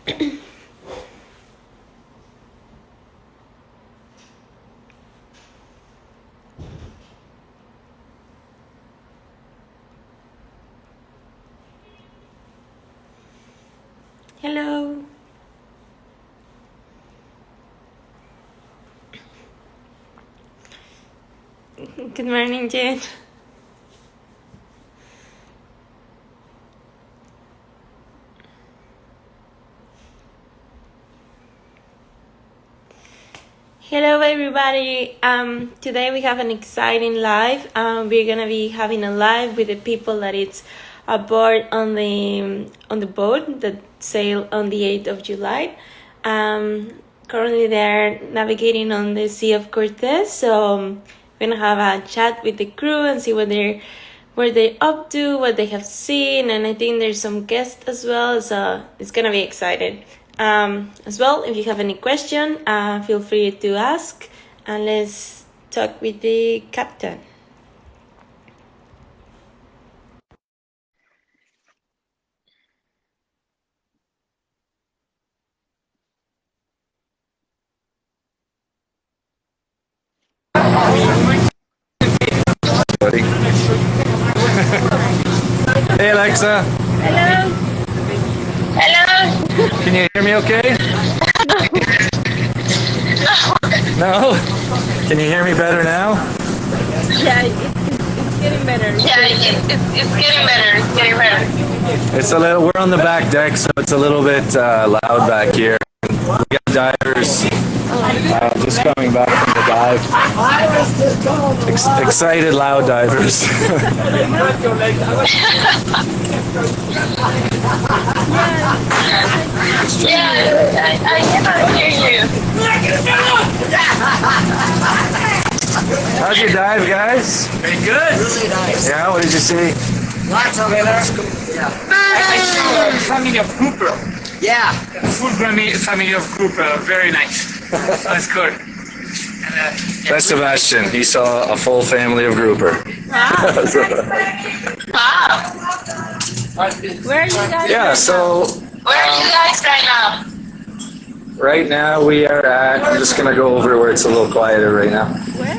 Hello. Good morning, Jen. Hello, everybody. Today we have an exciting live. We're gonna be having a live with the people that it's aboard on the boat that sailed on the 8th of July. Currently, they're navigating on the Sea of Cortez, so we're gonna have a chat with the crew and see what they're up to, what they have seen, and I think there's some guests as well, so it's gonna be exciting. As well, if you have any question, feel free to ask, and let's talk with the captain. Hey Alexa. Hello. Hello. Can you hear me okay? No? Can you hear me better now? Yeah, it's getting better. Yeah, it's getting better. It's getting better. It's a little. We're on the back deck, so it's a little bit loud back here. We got divers just coming back from the dive. Excited, loud divers. Yeah, I cannot hear you. How'd you dive, guys? Very good. Really nice. Yeah, what did you see? Lots of it. Yeah. I saw a family of grouper. Yeah. Full family of grouper. Very nice. That's good. That's Sebastian. He saw a full family of grouper. Wow. Where are you guys? Yeah, so Where are you guys right now? right now we are at, I'm just going to go over where it's a little quieter right now. Where?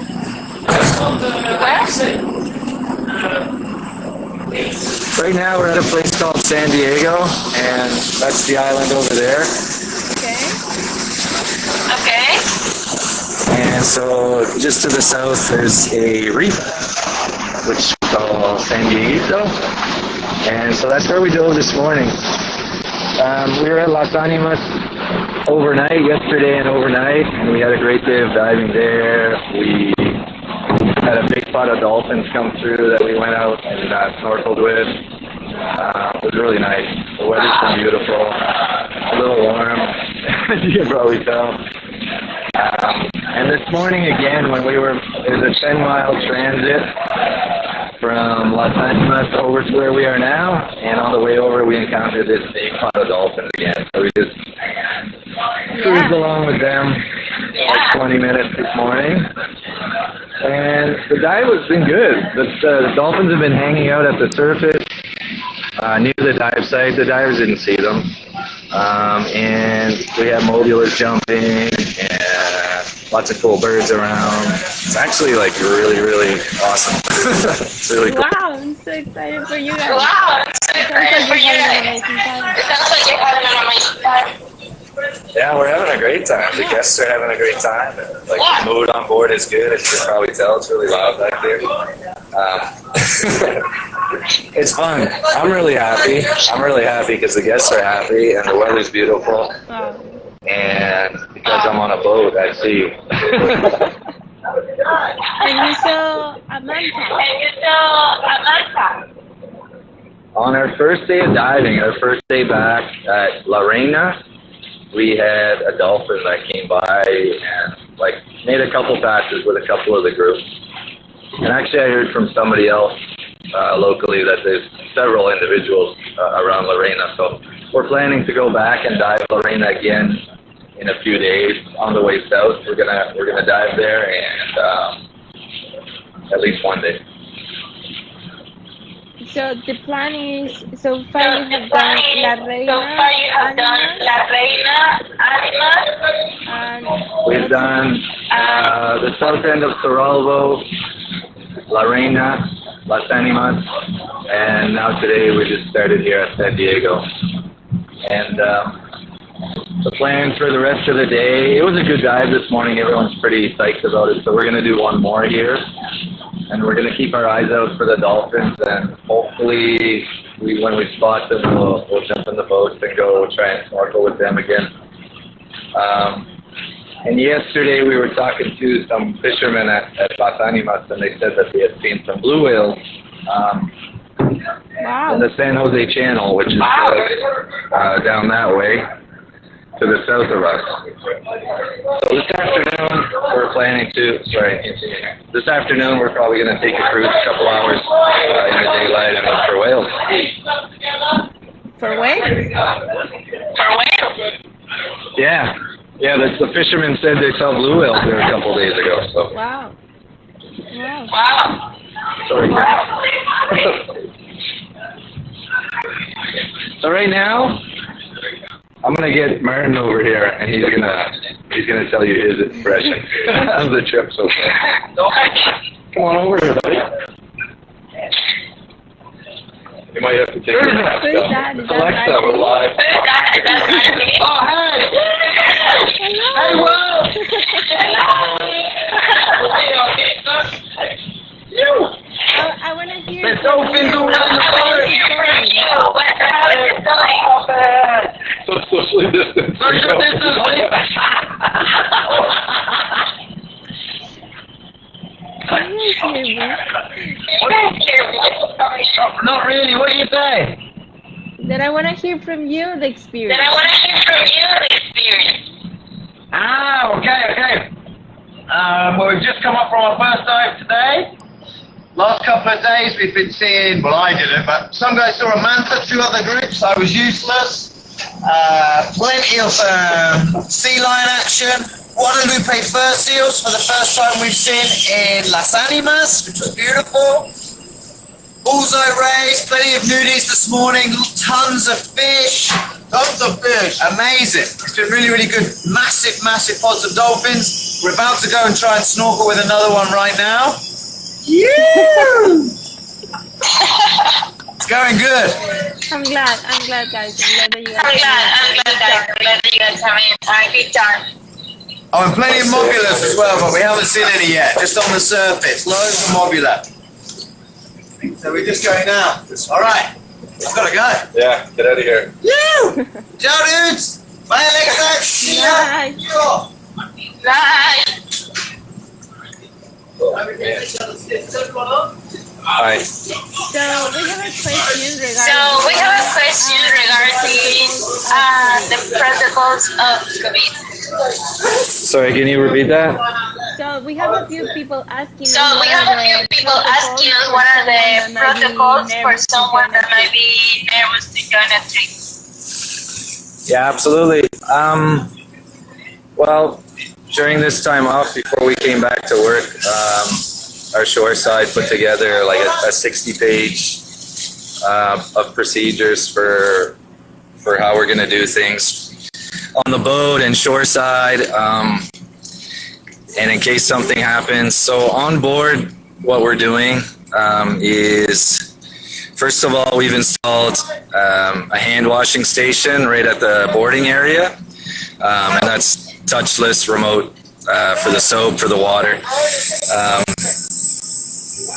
Right now we're at a place called San Diego, and that's the island over there. Okay. And so just to the south there's a reef, which we call San Diego. And so that's where we dove this morning. We were at Las Animas overnight, yesterday and overnight, and we had a great day of diving there. We had a big pot of dolphins come through that we went out and snorkeled with. It was really nice. The weather's been beautiful, a little warm, as you can probably tell. And this morning again, when it was a 10-mile transit from Las Animas over to where we are now, and on the way over we encountered this big pot of dolphins again. So we just cruised along with them like 20 minutes this morning. And the dive has been good. The dolphins have been hanging out at the surface near the dive site. The divers didn't see them. And we have mobilers jumping and lots of cool birds around. It's actually like really, really awesome. It's really cool. Wow, I'm so excited for you guys. Wow, it's so great for you guys. It sounds like you're having an amazing time. Yeah, we're having a great time. The guests are having a great time. Like the mood on board is good. As you can probably tell, it's really loud back there. It's fun. I'm really happy. I'm really happy because the guests are happy and the weather's beautiful. Wow. And because I'm on a boat at sea. And you saw Atlanta. On our first day of diving, our first day back at La Reina, we had a dolphin that came by and like made a couple passes with a couple of the group. And actually I heard from somebody else locally that there's several individuals around La Reina. So we're planning to go back and dive La Reina again in a few days on the way south. We're gonna dive there and at least one day. So the plan is, so far you have done La Reina, and We've done the south end of Toralvo, La Reina, Las Animas, and now today we just started here at San Diego. And the plan for the rest of the day, it was a good dive this morning. Everyone's pretty psyched about it, so we're going to do one more here. And we're going to keep our eyes out for the dolphins, and hopefully when we spot them, we'll jump in the boats and go try and snorkel with them again. And yesterday we were talking to some fishermen at Las Animas, and they said that they had seen some blue whales in the San Jose Channel, which is down that way to the south of us. So this afternoon we're planning to, this afternoon we're probably going to take a cruise a couple hours in the daylight and look for whales. for where? Yeah. Yeah, the fishermen said they saw blue whales there a couple days ago. So. Wow. Sorry. So right now, I'm gonna get Martin over here, and he's gonna tell you his impression of the trip so far. Come on over here, buddy. You might have to take your mask off. It's Alexa, we're live. Oh, hey! Hey, Will! You! I want to hear. Let's open the window. So socially distanced. Can you hear me? Not really. What do you say? That I want to hear from you the experience. Ah, okay. Well, we've just come up from our first dive today. Last couple of days we've been seeing, well, I didn't, but some guys saw a manta, 2 other groups. I was useless. Plenty of sea lion action. Guadalupe fur seals for the first time we've seen in Las Animas, which was beautiful. Bullseye rays, plenty of nudies this morning, tons of fish. Amazing. It's been really, really good. Massive pods of dolphins. We're about to go and try and snorkel with another one right now. Yeah! It's going good. I'm glad, guys. I'm glad that you guys having a good time. Oh, and plenty of mobulas as well, but we haven't seen any yet. Just on the surface. Loads of mobula. So we're just going now. All right. I've got to go. Yeah, get out of here. You! Ciao, dudes! Bye, Alexa! Nice. Hi. So we have a question regarding the protocols of COVID. Sorry, can you repeat that? So we have a few people asking us. What are the protocols for someone that might be nervous to join a trip? Yeah, absolutely. Well, during this time off, before we came back to work, our shore side put together like a 60-page of procedures for how we're going to do things on the boat and shoreside, and in case something happens. So on board, what we're doing is, first of all, we've installed a hand washing station right at the boarding area, and that's touchless, remote, for the soap, for the water.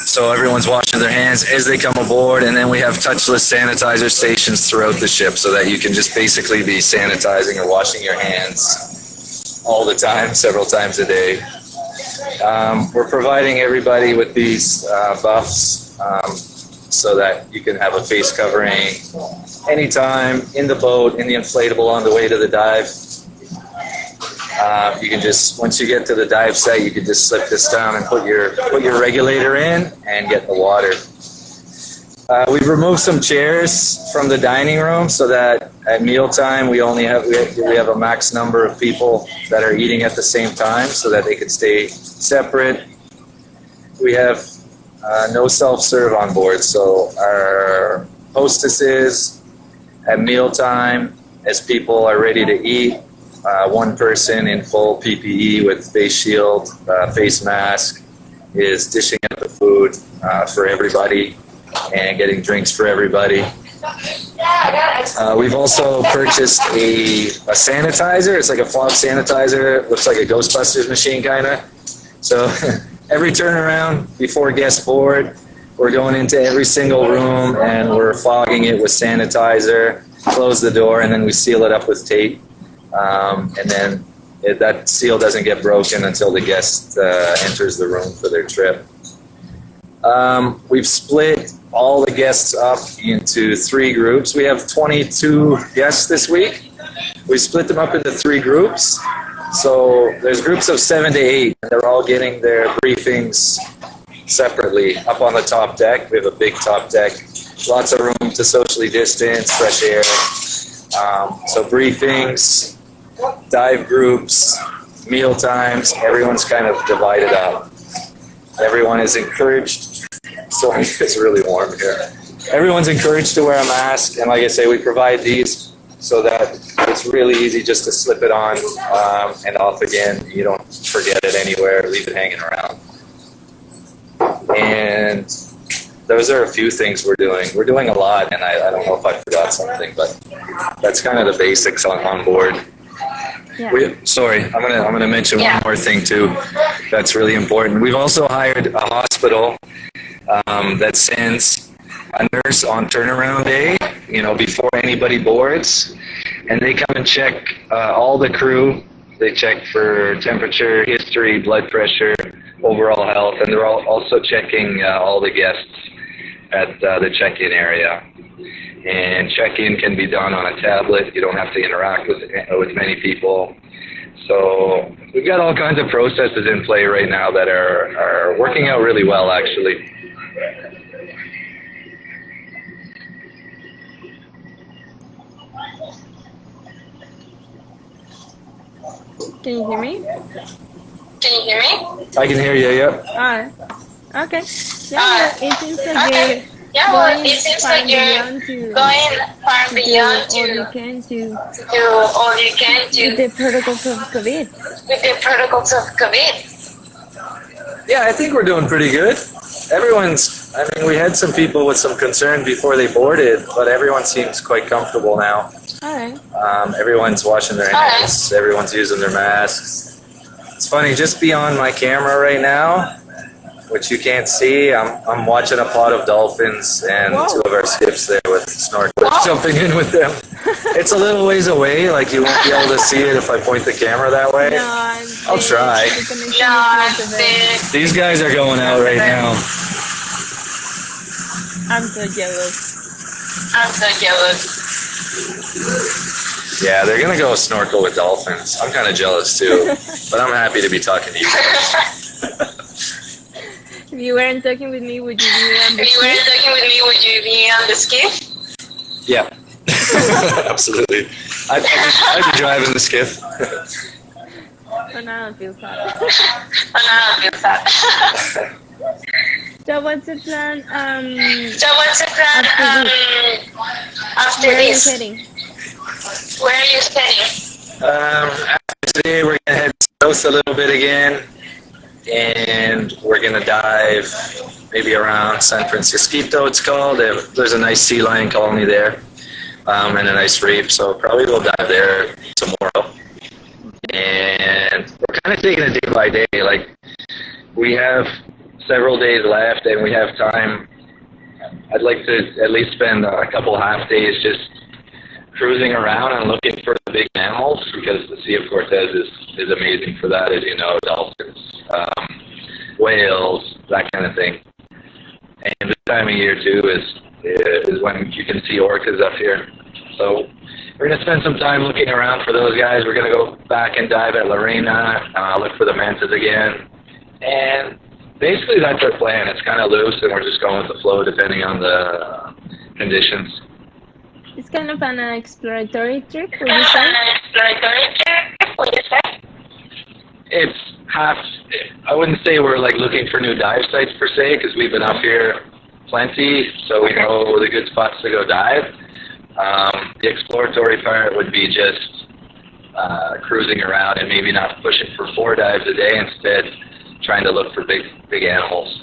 So everyone's washing their hands as they come aboard, and then we have touchless sanitizer stations throughout the ship so that you can just basically be sanitizing or washing your hands all the time, several times a day. We're providing everybody with these buffs so that you can have a face covering anytime in the boat, in the inflatable on the way to the dive. You can just, once you get to the dive site, you can just slip this down and put your regulator in and get the water. We've removed some chairs from the dining room so that at mealtime we have a max number of people that are eating at the same time so that they can stay separate. We have no self-serve on board. So our hostesses at mealtime, as people are ready to eat, one person in full PPE with face shield, face mask, is dishing out the food for everybody and getting drinks for everybody. We've also purchased a sanitizer. It's like a fob sanitizer. It looks like a Ghostbusters machine, kind of. So every turnaround before guests board, we're going into every single room and we're fogging it with sanitizer, close the door, and then we seal it up with tape. And then that seal doesn't get broken until the guest enters the room for their trip. We've split all the guests up into 3 groups. We have 22 guests this week. We split them up into 3 groups. So there's groups of 7 to 8. And they're all getting their briefings separately up on the top deck. We have a big top deck. Lots of room to socially distance, fresh air. So briefings, dive groups, meal times, everyone's kind of divided up. Everyone is encouraged. Sorry, it's really warm here. Everyone's encouraged to wear a mask, and like I say, we provide these so that it's really easy just to slip it on and off again. You don't forget it anywhere, leave it hanging around. And those are a few things we're doing. We're doing a lot, and I don't know if I forgot something, but that's kind of the basics on board. Yeah. I'm gonna mention one more thing too. That's really important. We've also hired a hospital that sends a nurse on turnaround day, before anybody boards, and they come and check all the crew. They check for temperature, history, blood pressure, overall health, and they're also checking all the guests at the check-in area. And check-in can be done on a tablet. You don't have to interact with many people. So we've got all kinds of processes in play right now that are working out really well, actually. Can you hear me? Can you hear me? I can hear you, yep. Okay. Yeah, it seems like Okay. Yeah, well, it seems like you're going far beyond all you can to do all you can with to the protocols of COVID. with the protocols of COVID. Yeah, I think we're doing pretty good. We had some people with some concern before they boarded, but everyone seems quite comfortable now. All right. Everyone's washing their hands. Everyone's using their masks. It's funny, just beyond my camera right now, which you can't see, I'm watching a pod of dolphins and 2 of our skiffs there with snorkelers jumping in with them. It's a little ways away, like you won't be able to see it if I point the camera that way. I'll try. These guys are going out right now. I'm so jealous. Yeah, they're gonna go snorkel with dolphins. I'm kind of jealous too, but I'm happy to be talking to you guys. If you weren't talking with me, would you be on the skiff? Yeah, absolutely. I'd be driving the skiff. Oh, now I feel sad. So what's the plan? After Where this? are you heading? Where are you heading? After today, we're gonna head south a little bit again, and we're gonna dive maybe around San Francisco. It's called. There's a nice sea lion colony there, and a nice reef. So probably we'll dive there tomorrow. And we're kind of taking it day by day. Like we have several days left, and we have time. I'd like to at least spend a couple half days just cruising around and looking for the big mammals, because the Sea of Cortez is amazing for that, as you know, dolphins, whales, that kind of thing. And this time of year too is when you can see orcas up here. So we're going to spend some time looking around for those guys. We're going to go back and dive at Lorena, look for the mantas again, and basically that's our plan. It's kind of loose, and we're just going with the flow depending on the conditions. It's kind of an exploratory trip, would you say? It's I wouldn't say we're like looking for new dive sites per se, because we've been up here plenty, so we know the good spots to go dive. The exploratory part would be just cruising around and maybe not pushing for 4 dives a day, instead trying to look for big animals.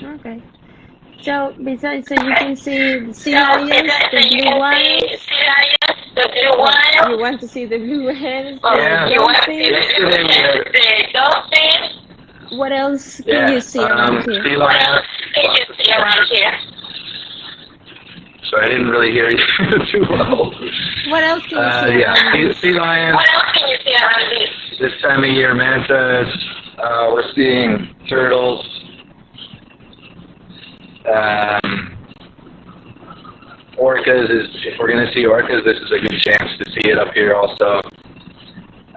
Okay. So besides, so you can see the sea lions, the blue ones. You want to see the blue whales, the dolphins. The dolphins. What else can you see around here? Sea What lions. else can you see around here? Sorry, I didn't really hear you too well. What else can you see around here? Sea lions. What else can you see around here? This time of year, mantas. We're seeing turtles. Orcas if we're going to see orcas, this is a good chance to see it up here also.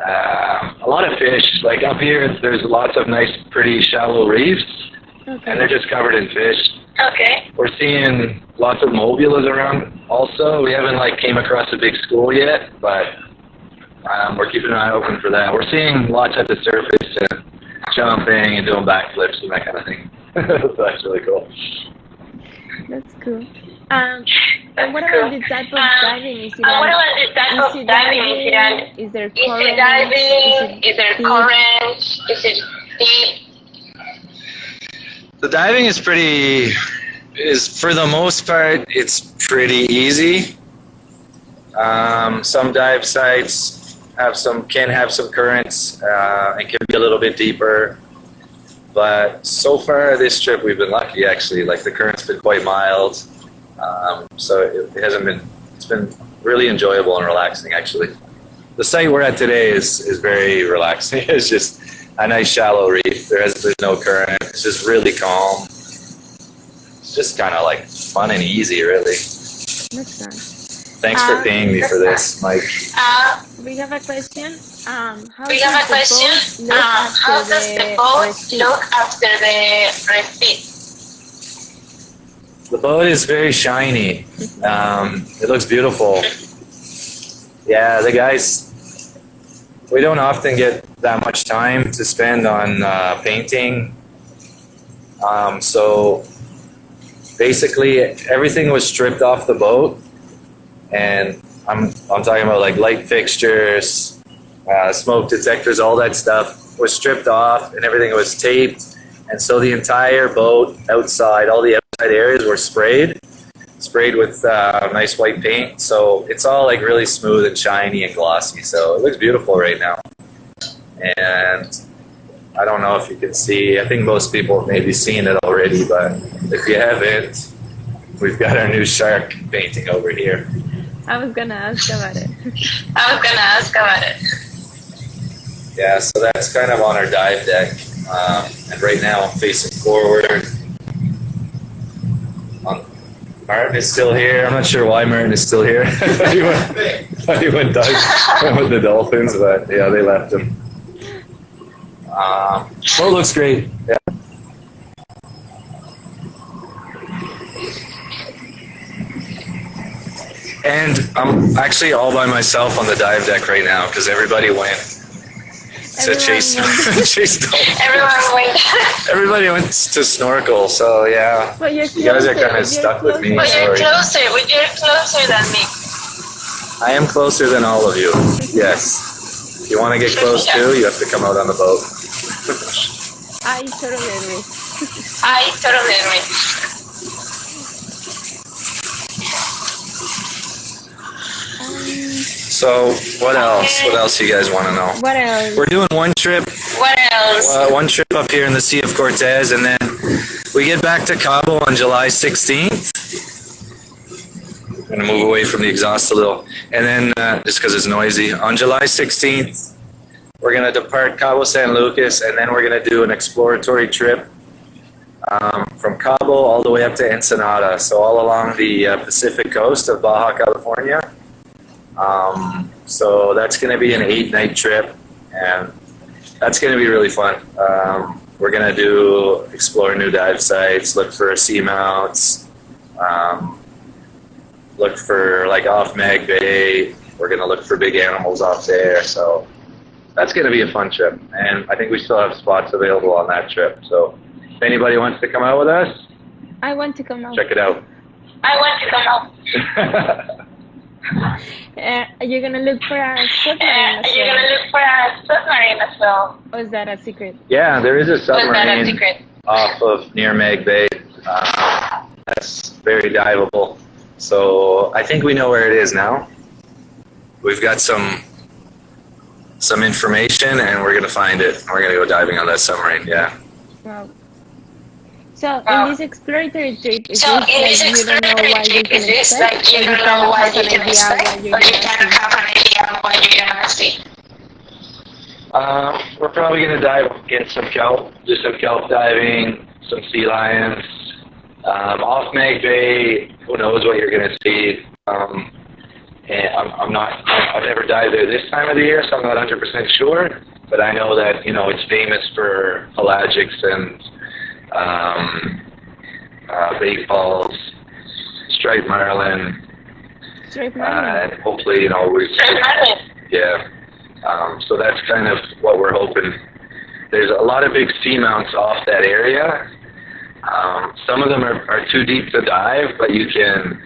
A lot of fish, like up here, there's lots of nice, pretty shallow reefs, and they're just covered in fish. Okay. We're seeing lots of mobulas around also. We haven't came across a big school yet, but we're keeping an eye open for that. We're seeing lots at the surface and jumping and doing backflips and that kind of thing. So that's really cool. That's cool. And what about the type of diving? Is it what about the type of diving? Is there Is current? it diving? Is there deep? current? Is it deep? The diving for the most part, it's pretty easy. Some dive sites can have some currents and can be a little bit deeper. But so far this trip we've been lucky actually. The current's been quite mild. So it's been really enjoyable and relaxing actually. The site we're at today is very relaxing. It's just a nice shallow reef. There's no current. It's just really calm. It's just kind of fun and easy really. That's nice. Thanks for paying me for this, Mike. We have a question. How does the boat look after the refit? The boat is very shiny. It looks beautiful. Yeah, the guys, we don't often get that much time to spend on painting. So basically everything was stripped off the boat, and I'm talking about light fixtures, smoke detectors, all that stuff was stripped off and everything was taped. And so the entire boat outside, all the outside areas were sprayed with nice white paint. So it's all really smooth and shiny and glossy. So it looks beautiful right now. And I don't know if you can see, I think most people have maybe seen it already, but if you haven't, we've got our new shark painting over here. I was gonna ask about it. Yeah, so that's kind of on our dive deck. And right now I'm facing forward. Martin is still here. I'm not sure why Martin is still here. he went dive with the dolphins, but yeah, they left him. Boat looks great. Yeah. And I'm actually all by myself on the dive deck right now because everybody went to chase dolphins. Everybody went to snorkel, so yeah. But you guys are kind of stuck with me. But you're closer than me. I am closer than all of you. Yes. If you want to get close too, you have to come out on the boat. I totally agree. So what else? What else do you guys want to know? What else? We're doing one trip. What else? One trip up here in the Sea of Cortez, and then we get back to Cabo on July 16th. I'm gonna move away from the exhaust a little, and then just because it's noisy. On July 16th, we're gonna depart Cabo San Lucas, and then we're gonna do an exploratory trip from Cabo all the way up to Ensenada, so all along the Pacific coast of Baja California. So that's going to be an 8-night trip, and that's going to be really fun. We're going to explore new dive sites, look for seamounts, look for off Mag Bay. We're going to look for big animals off there. So that's going to be a fun trip, and I think we still have spots available on that trip. So if anybody wants to come out with us, I want to come out. check it out. I want to come out. You're gonna look for a submarine as You're well. gonna look for a submarine as well. Or is that a secret? Yeah, there is a Was that a submarine secret? off of near Meg Bay. That's very diveable. So I think we know where it is now. We've got some information, and we're gonna find it. We're gonna go diving on that submarine. Yeah. Wow. So in this exploratory trip, is So this in this like you don't know what you exploratory trip, can is this expect, like you or don't kind know of what have you an can idea expect, what you're or you gonna kind of see? have an idea of what you're gonna see? We're probably gonna dive, get some kelp, do some kelp diving, some sea lions. Off Meg Bay, who knows what you're gonna see. And I've never dived there this time of the year, so I'm not 100% sure. But I know that, it's famous for pelagics and bait balls, striped marlin, Straight marlin. and hopefully, yeah. So that's kind of what we're hoping. There's a lot of big seamounts off that area. Some of them are too deep to dive, but you can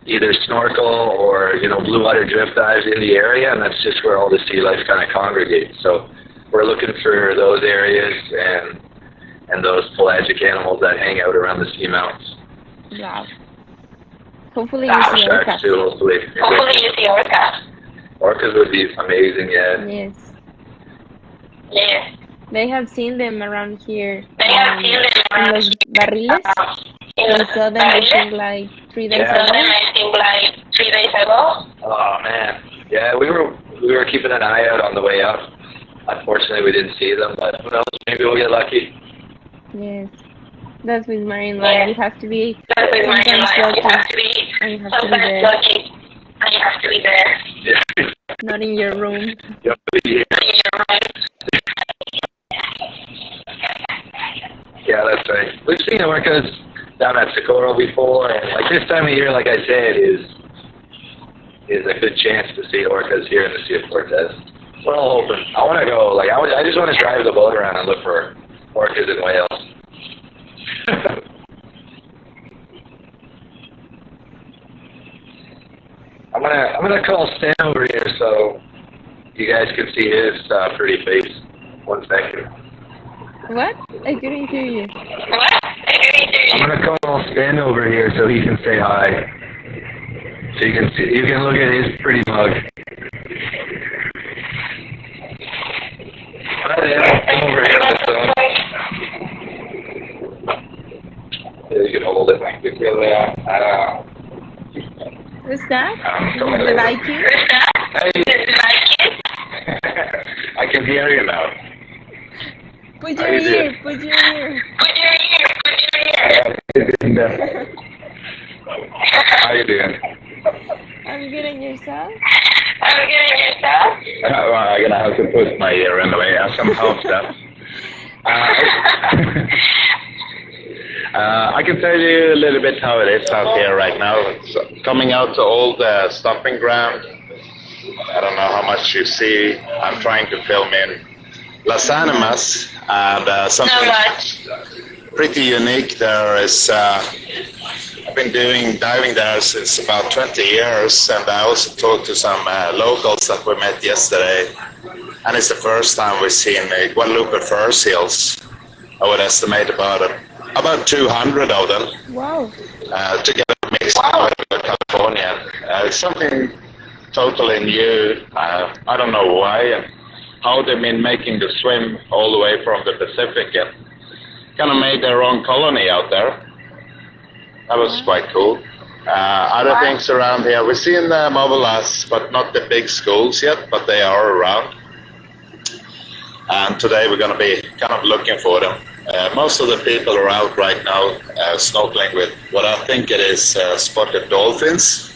either snorkel or, blue water drift dives in the area, and that's just where all the sea life kind of congregates. So we're looking for those areas and those pelagic animals that hang out around the seamounts. Wow. Hopefully you see Sharks orcas. too, hopefully. Hopefully you see orcas. Orcas would be amazing, yeah. Yes. Yeah. They have seen them around here. They have seen them in around Los Barriles. We saw them, I think, like 3 days Yeah. saw ago. them, I think, like 3 days ago. Oh man, yeah, we were keeping an eye out on the way up. Unfortunately, we didn't see them, but who knows? Maybe we'll get lucky. Yes. That's with marine life. Yeah. You have to be That's with marine sometimes life. You lucky, have to be and you have to be sometimes there, lucky, and you have to be there. Yeah, not in your room. you have to be here. In your room. Yeah, that's right. We've seen orcas down at Socorro before, and like this time of year, like I said, is a good chance to see orcas here in the Sea of Cortez. We're all hoping. I want to go. Like I just want to drive the boat around and look for orcas and whales. I'm gonna call Stan over here so you guys can see his pretty face. 1 second. What? I couldn't hear you. What? I couldn't hear I'm you. gonna call Stan over here so he can say hi. So you can look at his pretty mug. Hi there, come over here on the phone. Yeah, you can hold it like this. What's that? Come Is it like you? Who's that? Hey, Is it like it? I can hear you now. Put How your you ear. doing? Put your ear. Put your ear. Put your ear. How you doing? I'm good, and yourself? I'm getting yourself. Well, I'm gonna have to put my ear in the way. I have some help stuff. I can tell you a little bit how it is out here right now. It's coming out to old stomping ground. I don't know how much you see. I'm trying to film in Las Animas, and So something much. pretty unique there is I've been diving there since about 20 years, and I also talked to some locals that we met yesterday, and it's the first time we've seen Guadalupe fur seals. I would estimate about 200 of them Wow. together mixed with California. It's something totally new. I don't know why and how they've been making the swim all the way from the Pacific and kind of made their own colony out there. That was quite cool. Other things around here, we've seen mobilas, but not the big schools yet, but they are around. And today we're going to be kind of looking for them. Most of the people are out right now snorkeling with what I think it is spotted dolphins.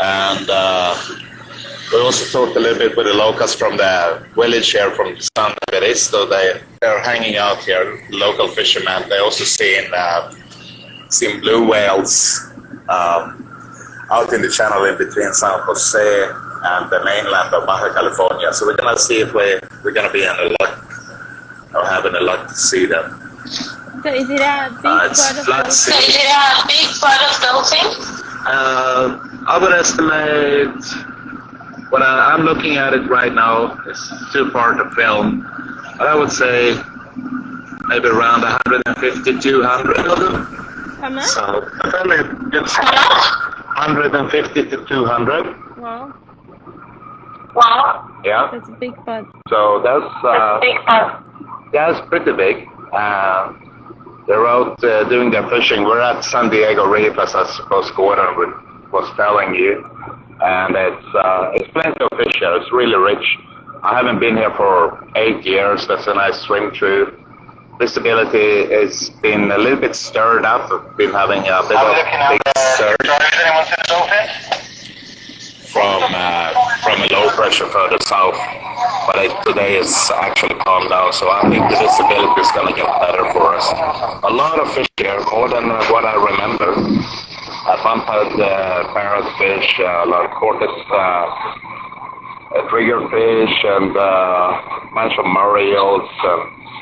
And we also talked a little bit with the locals from the village here from San Beristo. They're hanging out here, local fishermen. They also seen blue whales out in the channel in between San Jose and the mainland of Baja California. So we're gonna see if we're gonna be in luck or having the luck to see them. So is it a big part of So is it a big part of dolphin? I would estimate, when I'm looking at it right now, it's too far to film, but I would say maybe around 150, 200 of them. How much? So a fairly good 150 to 200. Wow, Wow, Yeah. that's a big part. So that's a big part. that's pretty big. They're out doing their fishing. We're at San Diego Reef, as I suppose Gordon was telling you, and it's plenty of fish here. It's really rich. I haven't been here for 8 years. That's a nice swim through. Visibility has been a little bit stirred up. I've been having a bit of big surge from a low pressure further south, but today it's actually calmed down, so I think the visibility is going to get better for us. A lot of fish here, more than what I remember. I bumped parrotfish, a lot of quartet, triggerfish, and a bunch of murreels,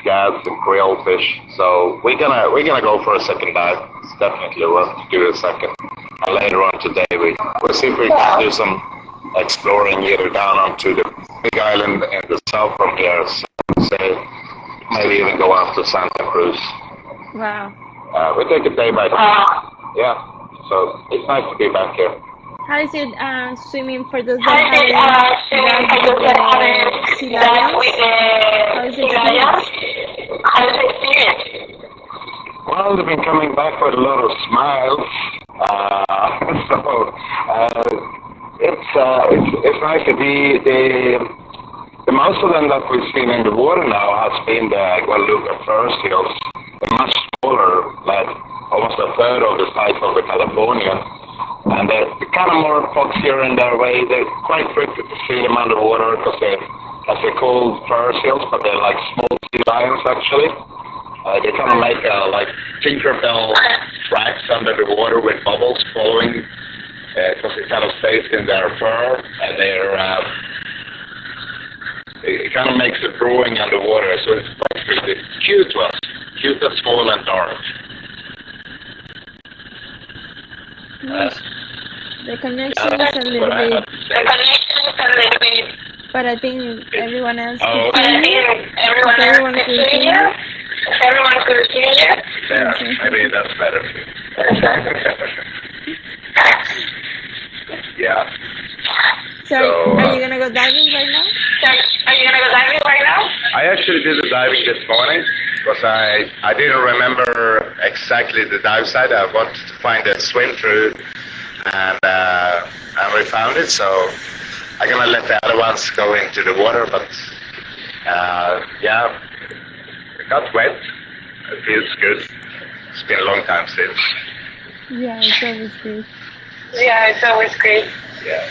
scads, and krillfish. So we're gonna go for a second dive. It's definitely worth to do a second. And later on today, we'll see if we can do some exploring either down onto the big island in the south from here, say maybe even go out to Santa Cruz. Wow. We take it day by day. Yeah, so it's nice to be back here. How is it swimming for those How is it swimming for those that haven't sea dived lions? with How is the it sea lions? How is the experience? Well, they've been coming back with a lot of smiles. It's nice to be the most of them that we've seen in the water now has been the Guadalupe fur seals. They're much smaller, like almost a third of the size of the Californian. And they're kind of more foxier in their way. They're quite frequent to see them underwater because they're called fur seals, but they're like small sea lions actually. They kind of make like Tinkerbell tracks under the water with bubbles following, because it kind of stays in their fur, and it kind of makes it brewing underwater. So it's quite really cute to us, cute and small and dark. The connection is a little bit, but I think everyone else can see you. Everyone can see you. Everyone can see you. Yeah, maybe that's better. Yeah. So, are you gonna go diving right now? Are you gonna go diving right now? I actually did the diving this morning because I didn't remember exactly the dive site. I wanted to find a swim through, and we found it. So I'm gonna let the other ones go into the water. But yeah, it got wet. It feels good. It's been a long time since. Yeah, it's always good. Yeah, it's always great. Yeah.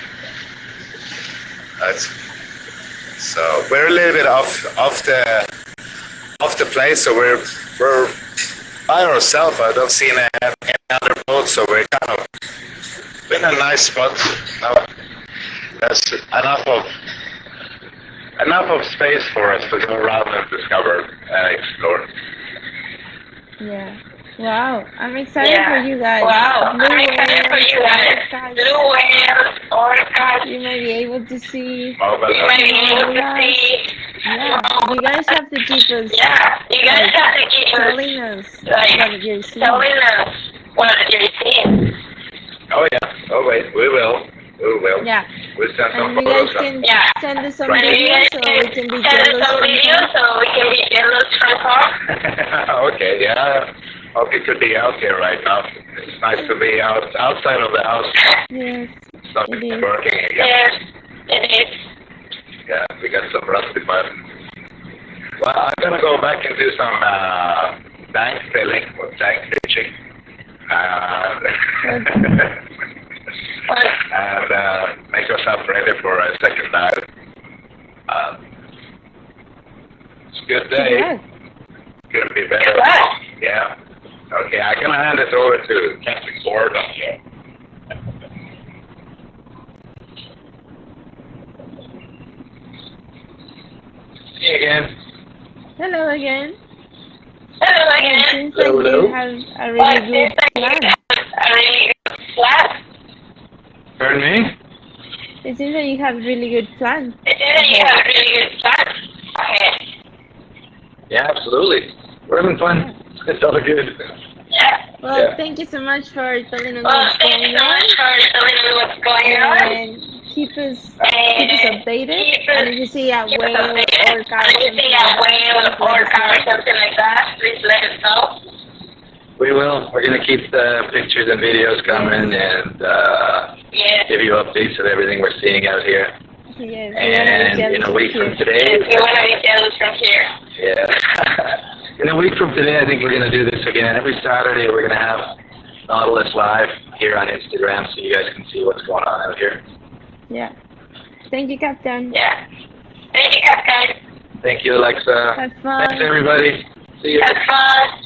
So we're a little bit off the place, so we're by ourselves. I don't see any other boats, so we're kind of in a nice spot. Now there's enough of space for us to go around and discover and explore. Yeah. Wow, I'm excited for you guys. Wow, Blue I'm excited for you guys. Blue whales, orcas. You may be able to see. Oh, but You may be able to see. Yeah, you guys have to keep us. Yeah, you guys have to keep telling us like, what you're seeing. telling us what you're seeing. oh yeah. Oh wait, we will. Yeah. We'll send some And you guys photos. can Yeah. send us some Right. videos so we can be Send us jealous. some videos so we can be jealous from her. Okay, yeah. Hope you could be out here right now. It's nice to be outside of the house. Yes. Not It is. working again. Yes, it is. Yeah, we got some rusty buttons. Well, I'm gonna go back and do some tank filling or tank fishing. And make yourself ready for a second dive. It's a good day. Yeah. Gonna be better. Good. Yeah. Okay, I'm gonna hand it over to Captain Gordon here. Me again. Hello again. Hello It again. seems like Hello. you have a really good plan. A really good plan. Pardon me? It seems like you have really good plans. You have a really good plan. Okay. Yeah, absolutely. We're having fun. It's all good. Yeah. Well, Yeah. thank you so much for telling us Well, what's thank going you so on. much for telling me what's going on. And keep us updated. And if you see a Keep us whale updated. or car, And if you see a whale or car or something like that, please let us know. We will. We're going to keep the pictures and videos coming and Yes. give you updates of everything we're seeing out here. Yes, And in a week from today, Yes, we want to be jealous from here. yeah. In a week from today, I think we're going to do this again. Every Saturday, we're going to have Nautilus Live here on Instagram so you guys can see what's going on out here. Yeah. Thank you, Captain. Yeah. Thank you, Captain. Thank you, Alexa. Have fun. Thanks, everybody. See you. Have fun.